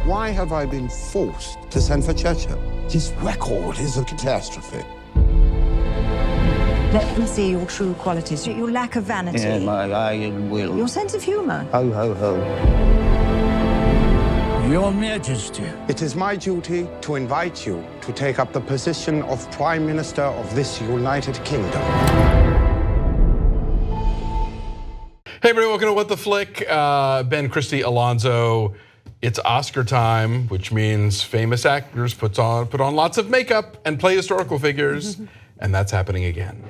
Why have I been forced to send for Churchill? His record is a catastrophe. Let me see your true qualities. Your lack of vanity. Yeah, my iron will. Your sense of humour. Ho, ho, ho. Your Majesty. It is my duty to invite you to take up the position of Prime Minister of this United Kingdom. Hey everybody, welcome to What the Flick. Ben, Christy, Alonzo. It's Oscar time, which means famous actors put on lots of makeup and play historical figures, and that's happening again.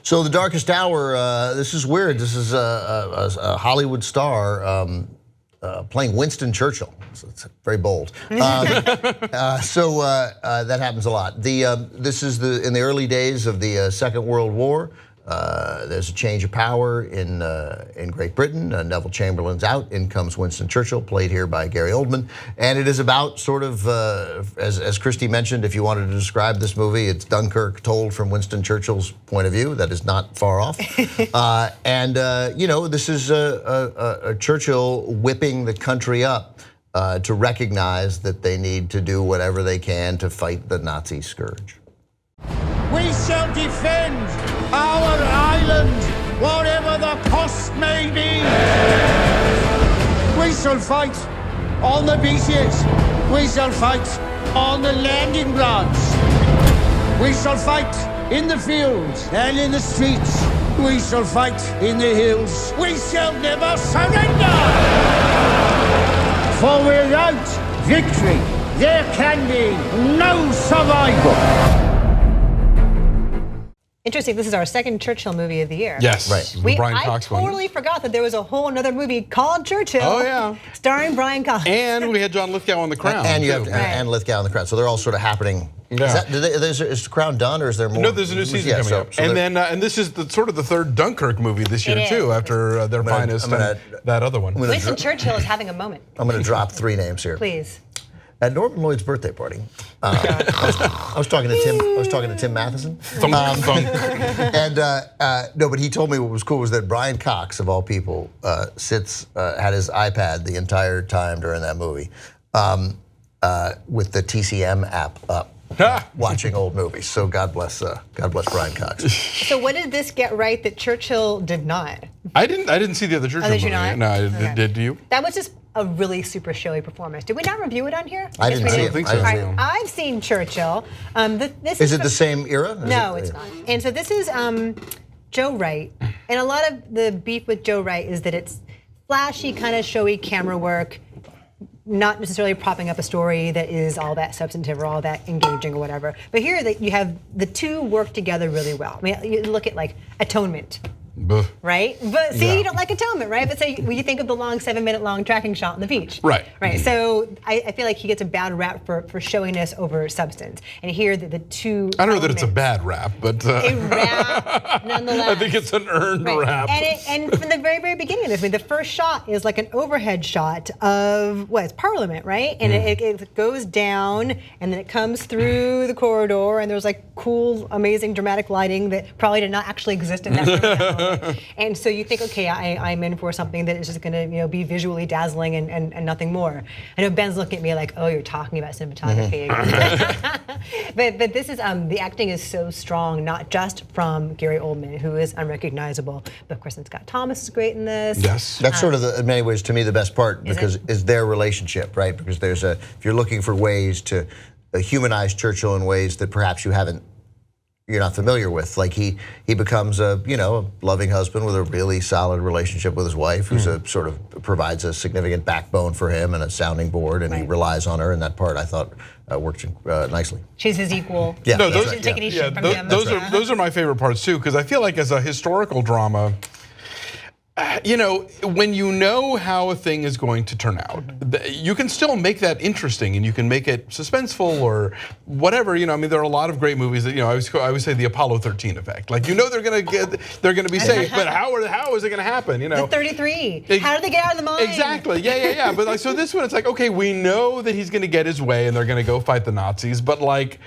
So The Darkest Hour, this is weird. This is a Hollywood star playing Winston Churchill. So it's very bold. That happens a lot. This is in the early days of the Second World War. There's a change of power in Great Britain. Neville Chamberlain's out. In comes Winston Churchill, played here by Gary Oldman. And it is about sort of, as Christy mentioned, if you wanted to describe this movie, it's Dunkirk told from Winston Churchill's point of view. That is not far off. This is a Churchill whipping the country up to recognize that they need to do whatever they can to fight the Nazi scourge. We shall defend our island, whatever the cost may be. We shall fight on the beaches. We shall fight on the landing grounds. We shall fight in the fields and in the streets. We shall fight in the hills. We shall never surrender. For without victory, there can be no survival. Interesting, this is our second Churchill movie of the year. Yes, right. Brian Cox I totally forgot that there was a whole another movie called Churchill. Oh yeah, starring Brian Cox. And we had John Lithgow on The Crown. And you have too. and Lithgow on The Crown. So they're all sort of happening. Yeah. Is The Crown done, or is there more? No, there's a new season coming up. And this is sort of the third Dunkirk movie this year too, after their finest and that other one. Winston Churchill is having a moment. I'm going to drop 3 names here. Please. At Norman Lloyd's birthday party, I was talking to Tim Matheson, but he told me what was cool was that Brian Cox, of all people, had his iPad the entire time during that movie, with the TCM app up, watching old movies. So God bless Brian Cox. So what did this get right that Churchill did not? I didn't see the other Churchill did movie. you not? No, Okay. Did you? That was just a really super showy performance. Did we not review it on here? I didn't see it. I don't think so. I didn't see it. I've seen Churchill. This Is it the same era? No, it's not. And so this is Joe Wright. And a lot of the beef with Joe Wright is that it's flashy, kind of showy camera work, not necessarily propping up a story that is all that substantive or all that engaging or whatever. But here that you have the two work together really well. I mean, you look at like Atonement. Right? But see, you don't like Atonement, right? But say you think of the long 7-minute long tracking shot on the beach. Right. Right. So I feel like he gets a bad rap for showiness over substance. And here the two I don't know that it's a bad rap, but a rap nonetheless. I think it's an earned rap. And from the very, very beginning of this, I mean, the first shot is like an overhead shot of it's Parliament, right? And it goes down and then it comes through the corridor and there's like cool, amazing, dramatic lighting that probably did not actually exist in that room. And so you think, okay, I'm in for something that is just going to be visually dazzling and nothing more. I know Ben's looking at me like, oh, you're talking about cinematography. but this is, the acting is so strong, not just from Gary Oldman, who is unrecognizable, but Kristen Scott Thomas is great in this. Yes. That's sort of, in many ways, to me, the best part, because is their relationship, right? Because if you're looking for ways to humanize Churchill in ways that perhaps you're not familiar with. Like he becomes a loving husband with a really solid relationship with his wife, who's a sort of provides a significant backbone for him and a sounding board, and he relies on her. And that part I thought worked nicely. She's his equal. Yeah, no, those, take any shit from him. Those are my favorite parts too, because I feel like as a historical drama, when you know how a thing is going to turn out, you can still make that interesting and you can make it suspenseful or whatever. I mean, there are a lot of great movies that I always say the Apollo 13 effect. Like they're gonna be safe, but how is it gonna happen? The 33. How do they get out of the mine? Exactly. Yeah. But so this one, it's like, okay, we know that he's gonna get his way and they're gonna go fight the Nazis, but like,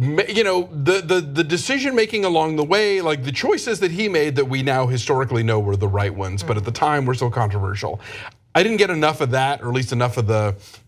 the decision making along the way, like the choices that he made that we now historically know were the right ones, but at the time were so controversial. I didn't get enough of that, or at least enough of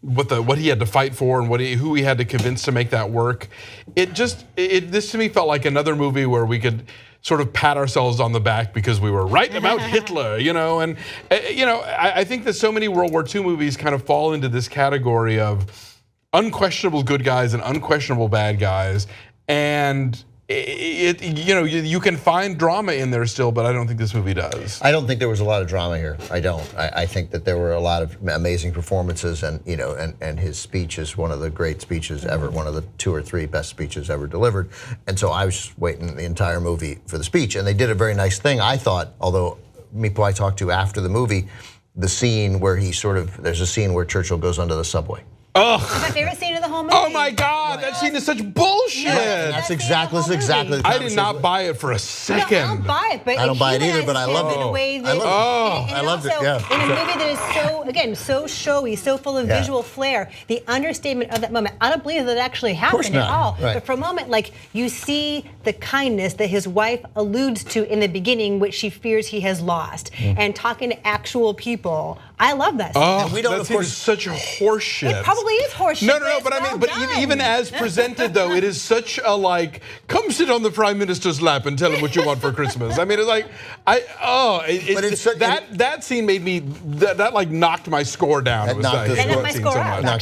what he had to fight for and who he had to convince to make that work. This to me felt like another movie where we could sort of pat ourselves on the back because we were right about Hitler, and I think that so many World War II movies kind of fall into this category of unquestionable good guys and unquestionable bad guys, and you can find drama in there still, but I don't think this movie does. I don't think there was a lot of drama here. I don't. I think that there were a lot of amazing performances, and and his speech is one of the great speeches ever, one of the 2 or 3 best speeches ever delivered. And so I was just waiting the entire movie for the speech, and they did a very nice thing, I thought. Although people I talked to after the movie, the scene where there's a scene where Churchill goes under the subway. Oh, my favorite scene of the whole movie. Oh my God, that scene is such bullshit. That's exactly the I did not buy it for a second. No, I don't buy it, but I don't buy it either, but I love it. In a way that, I loved it. Yeah. In a movie that is so showy, so full of visual flair, the understatement of that moment, I don't believe that actually happened at all. Right. But for a moment, like, you see the kindness that his wife alludes to in the beginning, which she fears he has lost, and talking to actual people. I love that scene. Oh, we don't, of course, such horseshit. It probably is horseshit. No, but I mean, even as presented though, it is such a come sit on the Prime Minister's lap and tell him what you want for Christmas. I mean, it's like, that scene made me, that knocked my score down. That knocked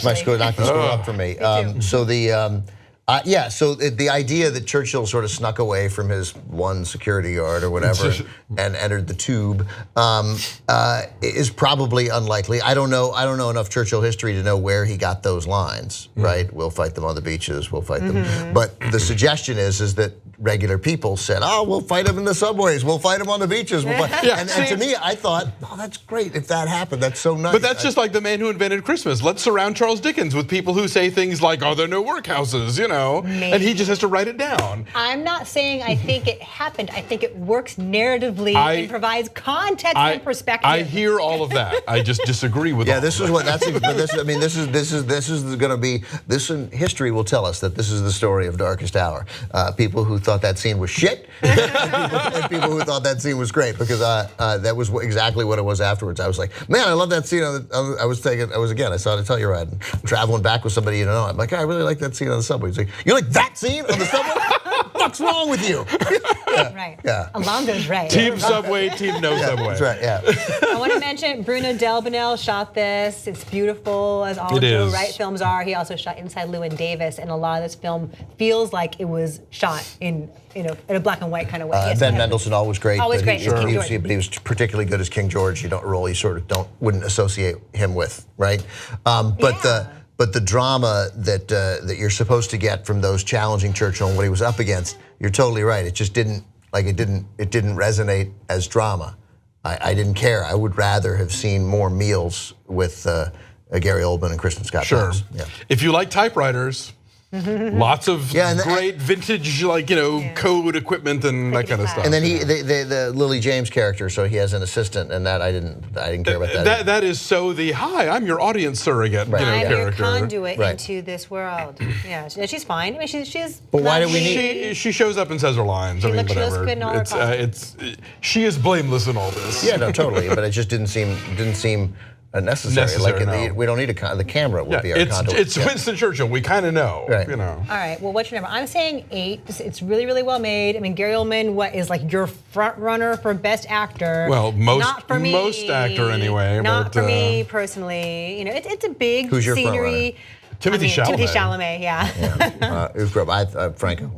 the score up for me. So the idea that Churchill sort of snuck away from his one security guard or whatever and entered the tube is probably unlikely. I don't know enough Churchill history to know where he got those lines, right? We'll fight them on the beaches, we'll fight them. But the suggestion is that regular people said, oh, we'll fight them in the subways, we'll fight them on the beaches. And to me, I thought, oh, that's great if that happened, that's so nice. But that's just like the man who invented Christmas. Let's surround Charles Dickens with people who say things like, oh, there are no workhouses, and he just has to write it down. I'm not saying I think it happened. I think it works narratively and provides context and perspective. I hear all of that. I just disagree with all of that. This is going to be, history will tell us that this is the story of Darkest Hour. People who thought that scene was shit, and people who thought that scene was great, because that was exactly what it was afterwards. I was like, man, I love that scene. I saw it at Telluride, and traveling back with somebody I'm like, I really like that scene on the subway. He's like, you like that scene on the subway? What's wrong with you? Right. Yeah. Alonzo's right. Team Subway, team no Subway. That's right. Yeah. I want to mention Bruno Delbonnel shot this. It's beautiful, as all Joe Wright films are. He also shot Inside Llewyn Davis, and a lot of this film feels like it was shot in a black and white kind of way. Ben Mendelsohn, always great. Always great. But he was particularly good as King George. Role you sort of wouldn't associate him with, right? But the drama that you're supposed to get from those challenging Churchill and what he was up against, you're totally right. It just didn't resonate as drama. I didn't care. I would rather have seen more meals with Gary Oldman and Kristen Scott. Sure. Yeah. If you like typewriters, lots of great vintage, code equipment and that kind of stuff. And then the Lily James character, so he has an assistant, and that I didn't care about that. That is so the hi, I'm your audience surrogate, I'm character. your conduit into this world. Yeah, she's fine. I mean, she's. But why do we need? She shows up and says her lines. She looks good in all her she is blameless in all this. Yeah, no, totally. But it just didn't seem. Necessary. We don't need the camera will be our conduit. It's Winston Churchill. We kind of know. Right. All right. Well, what's your number? I'm saying 8. It's really, really well made. I mean, Gary Oldman, is your front runner for Best Actor? Well, not for me. Most actor anyway. Not for me personally. It's a big who's your scenery. Timothy Chalamet. Timothy Chalamet. Yeah. Franco.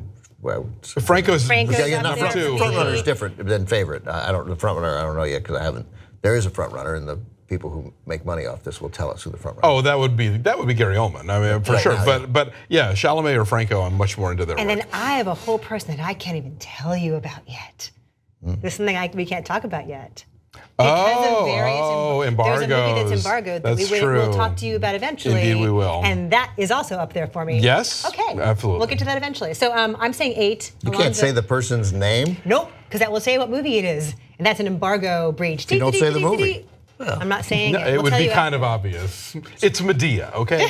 Franco's number 2. Front runner is different than favorite. The front runner I don't know yet because I haven't. There is a front runner in the. People who make money off this will tell us who the front runner. Oh, that would be Gary Oldman. I mean, for sure. But Chalamet or Franco, I'm much more into their work. And then I have a whole person that I can't even tell you about yet. There's something we can't talk about yet. Because of various embargoes. There's a movie that's embargoed that we'll talk to you about eventually. Indeed, we will. And that is also up there for me. Yes. Okay. Absolutely. We'll get to that eventually. So I'm saying 8. You can't say the person's name? Nope, because that will say what movie it is. And that's an embargo breach. You don't say the movie. I'm not saying it would be kind of obvious. It's Medea, okay?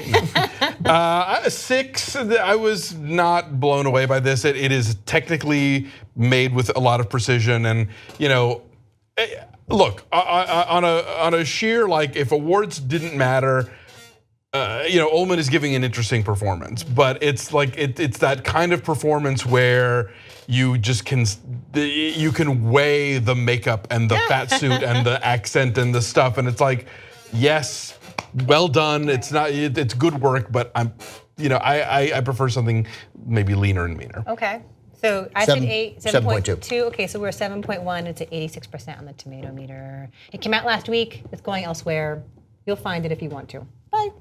6, I was not blown away by this. It is technically made with a lot of precision, and Look, on a sheer, like, if awards didn't matter, Oldman is giving an interesting performance, but it's like it's that kind of performance where you can weigh the makeup and the fat suit and the accent and the stuff, and it's like, yes, well done. It's good work, but I prefer something maybe leaner and meaner. Okay. So I said 7.2. Okay, so we're 7.1. It's at 86% on the tomato meter. It came out last week. It's going elsewhere. You'll find it if you want to. Bye.